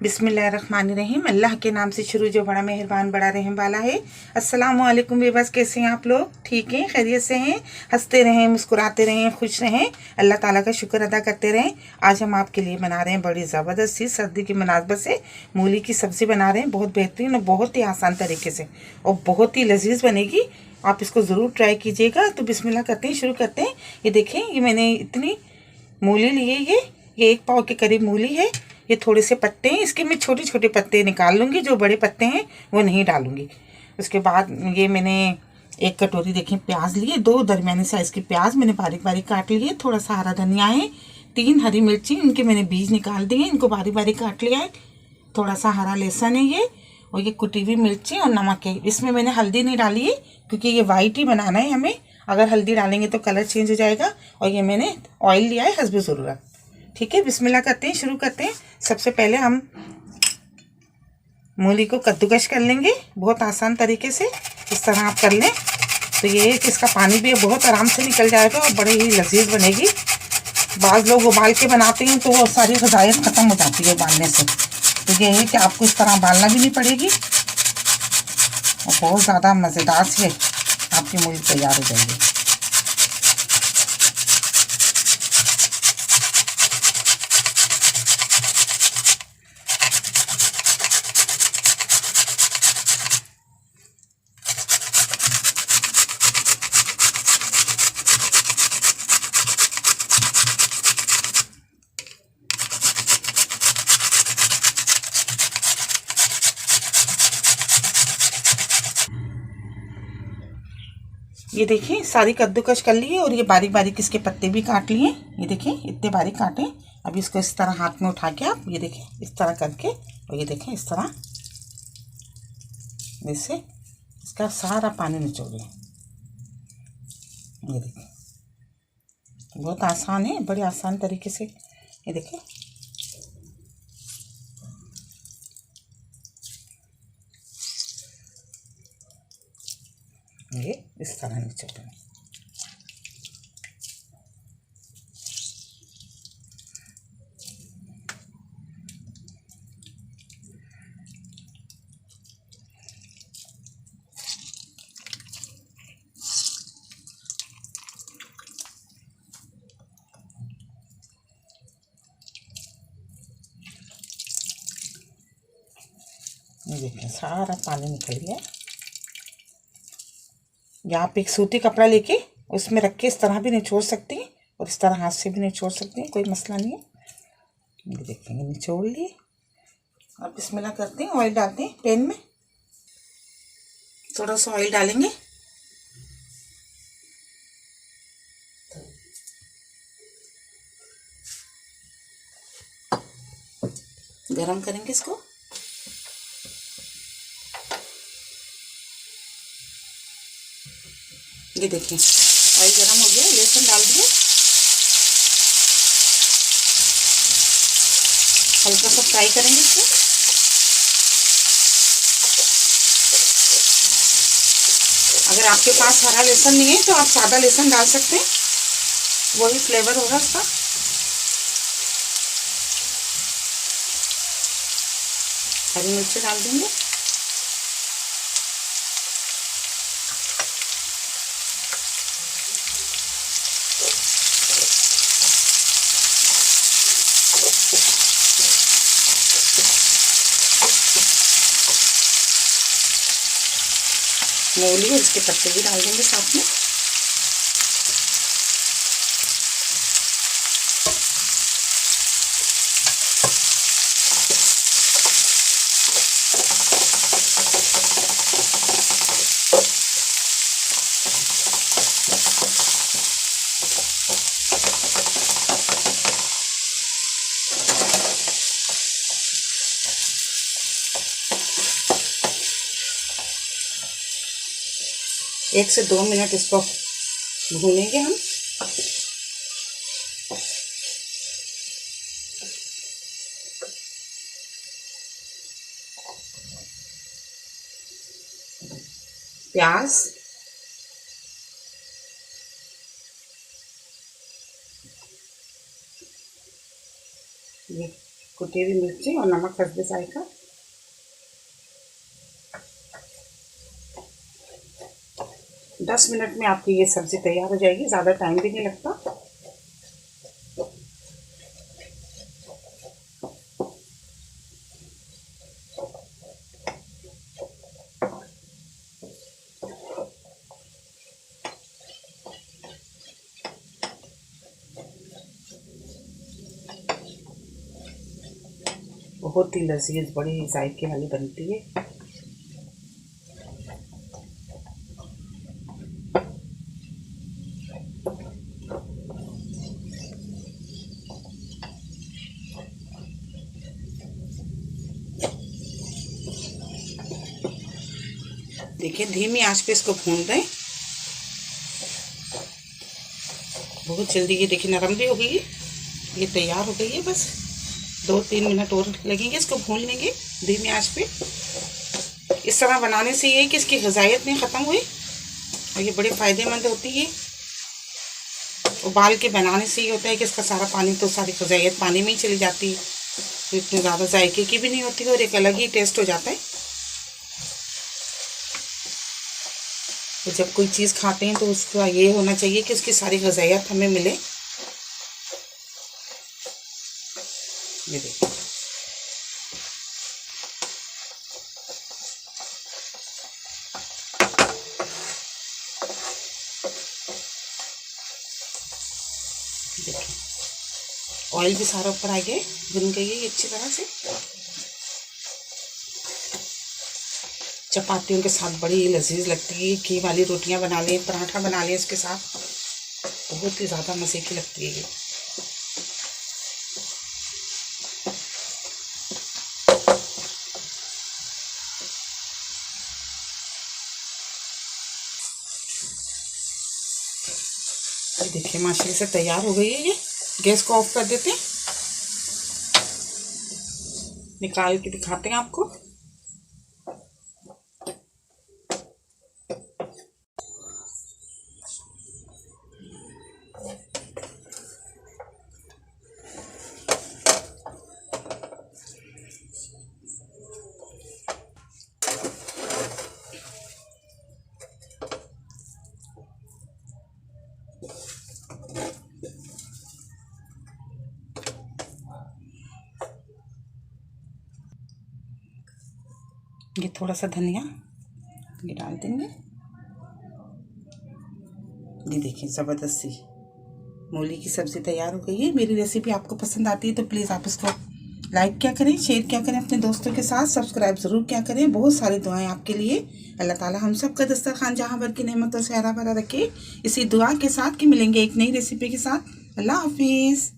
बिस्मिल्लाहिर्रहमानिर्रहीम। अल्लाह के नाम से शुरू जो बड़ा मेहरबान बड़ा रहम वाला है। अस्सलामु अलैकुम बेबस, कैसे हैं आप लोग? ठीक हैं, खैरियत से हैं? हंसते रहें, मुस्कुराते रहें, खुश रहें, अल्लाह ताला का शुक्र अदा करते रहें। आज हम आपके लिए बना रहे हैं बड़ी ज़बरदस्त सी सर्दी की मुनासबत से मूली की सब्ज़ी बना रहे हैं। बहुत बेहतरीन और बहुत ही आसान तरीके से और बहुत ही लजीज बनेगी। आप इसको ज़रूर ट्राई कीजिएगा। तो बिस्मिल्लाह करते हैं, शुरू करते हैं। ये देखें, ये मैंने इतनी मूली लिए, ये 1 पाव के करीब मूली है। ये थोड़े से पत्ते हैं, इसके मैं छोटे छोटे पत्ते निकाल लूँगी, जो बड़े पत्ते हैं वो नहीं डालूँगी। उसके बाद ये मैंने 1 कटोरी देखें प्याज लिए, 2 दरमियाने साइज़ की प्याज मैंने बारीक बारीक काट लिए। थोड़ा सा हरा धनिया है, 3 हरी मिर्ची, इनके मैंने बीज निकाल दिए, इनको बारीक बारीक काट लिया है। थोड़ा सा हरा लहसुन है ये, और ये कुटी हुई मिर्ची और नमक है। इसमें मैंने हल्दी नहीं डाली है क्योंकि ये वाइट ही बनाना है हमें। अगर हल्दी डालेंगे तो कलर चेंज हो जाएगा। और ये मैंने ऑयल लिया है हस्बे ज़रूरत। ठीक है, बिस्मिल्लाह करते हैं, शुरू करते हैं। सबसे पहले हम मूली को कद्दूकश कर लेंगे, बहुत आसान तरीके से इस तरह आप कर लें तो ये है कि इसका पानी भी बहुत आराम से निकल जाएगा और बड़ी ही लजीज बनेगी। बाज़ लोग उबाल के बनाते हैं तो वो सारी ग़िज़ायत ख़त्म हो जाती है उबालने से। तो ये है कि आपको इस तरह उबालना भी नहीं पड़ेगी और बहुत ज़्यादा मज़ेदार से आपकी मूली तैयार हो जाएगी। ये देखिए सारी कद्दूकश कर ली है और ये बारीक बारीक इसके पत्ते भी काट लिए। ये देखिए इतने बारीक काटे। अब इसको इस तरह हाथ में उठा के आप ये देखिए इस तरह करके, और ये देखें इस तरह जैसे इसका सारा पानी निचोड़ लें। ये देखिए बहुत आसान है, बड़े आसान तरीके से। ये देखिए ये इस तरह निचोड़ लें। ये देखिए सारा पानी निकल गया। या आप एक सूती कपड़ा लेके उसमें रख के इस तरह भी निचोड़ सकती हैं और इस तरह हाथ से भी निचोड़ सकती हैं, कोई मसला नहीं है। ये देखेंगे निचोड़ लिए। अब बिस्मिल्लाह करते हैं, ऑयल डालते हैं पैन में। थोड़ा सा ऑयल डालेंगे, गरम करेंगे इसको। ये देखिए ऑयल गरम हो गया, लहसुन डाल दिए, हल्का सा फ्राई करेंगे इसको। अगर आपके पास हरा लहसुन नहीं है तो आप सादा लहसुन डाल सकते हैं, वही फ्लेवर होगा उसका। हरी मिर्ची डाल देंगे, मूली और इसके पत्ते भी डाल देंगे साथ में। एक से 2 मिनट इसको भूनेंगे हम। प्याज, ये कुटी हुई मिर्ची और नमक हस्बे जायका। दस मिनट में आपकी ये सब्ज़ी तैयार हो जाएगी, ज़्यादा टाइम भी नहीं लगता। बहुत ही लजीज बड़ी जायके वाली बनती है। देखिए धीमी आंच पे इसको भून दें। बहुत जल्दी ये देखिए नरम भी हो गई है, ये तैयार हो गई है। बस 2-3 मिनट और लगेंगे, इसको भून लेंगे धीमी आंच पे। इस तरह बनाने से ये है कि इसकी ग़िज़ायत नहीं ख़त्म हुई और ये बड़े फ़ायदेमंद होती है। उबाल के बनाने से ये होता है कि इसका सारा पानी तो सारी ग़िज़ायत पानी में ही चली जाती है, तो इतने ज़्यादा जायके की भी नहीं होती है और एक अलग ही टेस्ट हो जाता है। तो जब कोई चीज़ खाते हैं तो उसका ये होना चाहिए कि उसकी सारी ग़िज़ायत हमें मिले। ये देखिए ऑयल भी सारा ऊपर आ गया, भुन गई है अच्छी तरह से। चपातियों के साथ बड़ी लजीज लगती है। घी वाली रोटियां बना लें, पराठा बना लें इसके साथ, बहुत ही ज़्यादा मज़े की लगती है ये। देखिए माशाल्लाह से तैयार हो गई है ये। गैस को ऑफ कर देते हैं, निकाल के दिखाते हैं आपको। ये थोड़ा सा धनिया ये डाल देंगे। ये देखिए ज़बरदस्त सी मूली की सब्ज़ी तैयार हो गई है। मेरी रेसिपी आपको पसंद आती है तो प्लीज़ आप इसको लाइक क्या करें, शेयर क्या करें अपने दोस्तों के साथ, सब्सक्राइब ज़रूर क्या करें। बहुत सारी दुआएं आपके लिए। अल्लाह ताला हम सब का दस्तरखान जहाँ भर की नेमतों से हरा भरा रखे। इसी दुआ के साथ कि मिलेंगे एक नई रेसिपी के साथ। अल्लाह हाफिज़।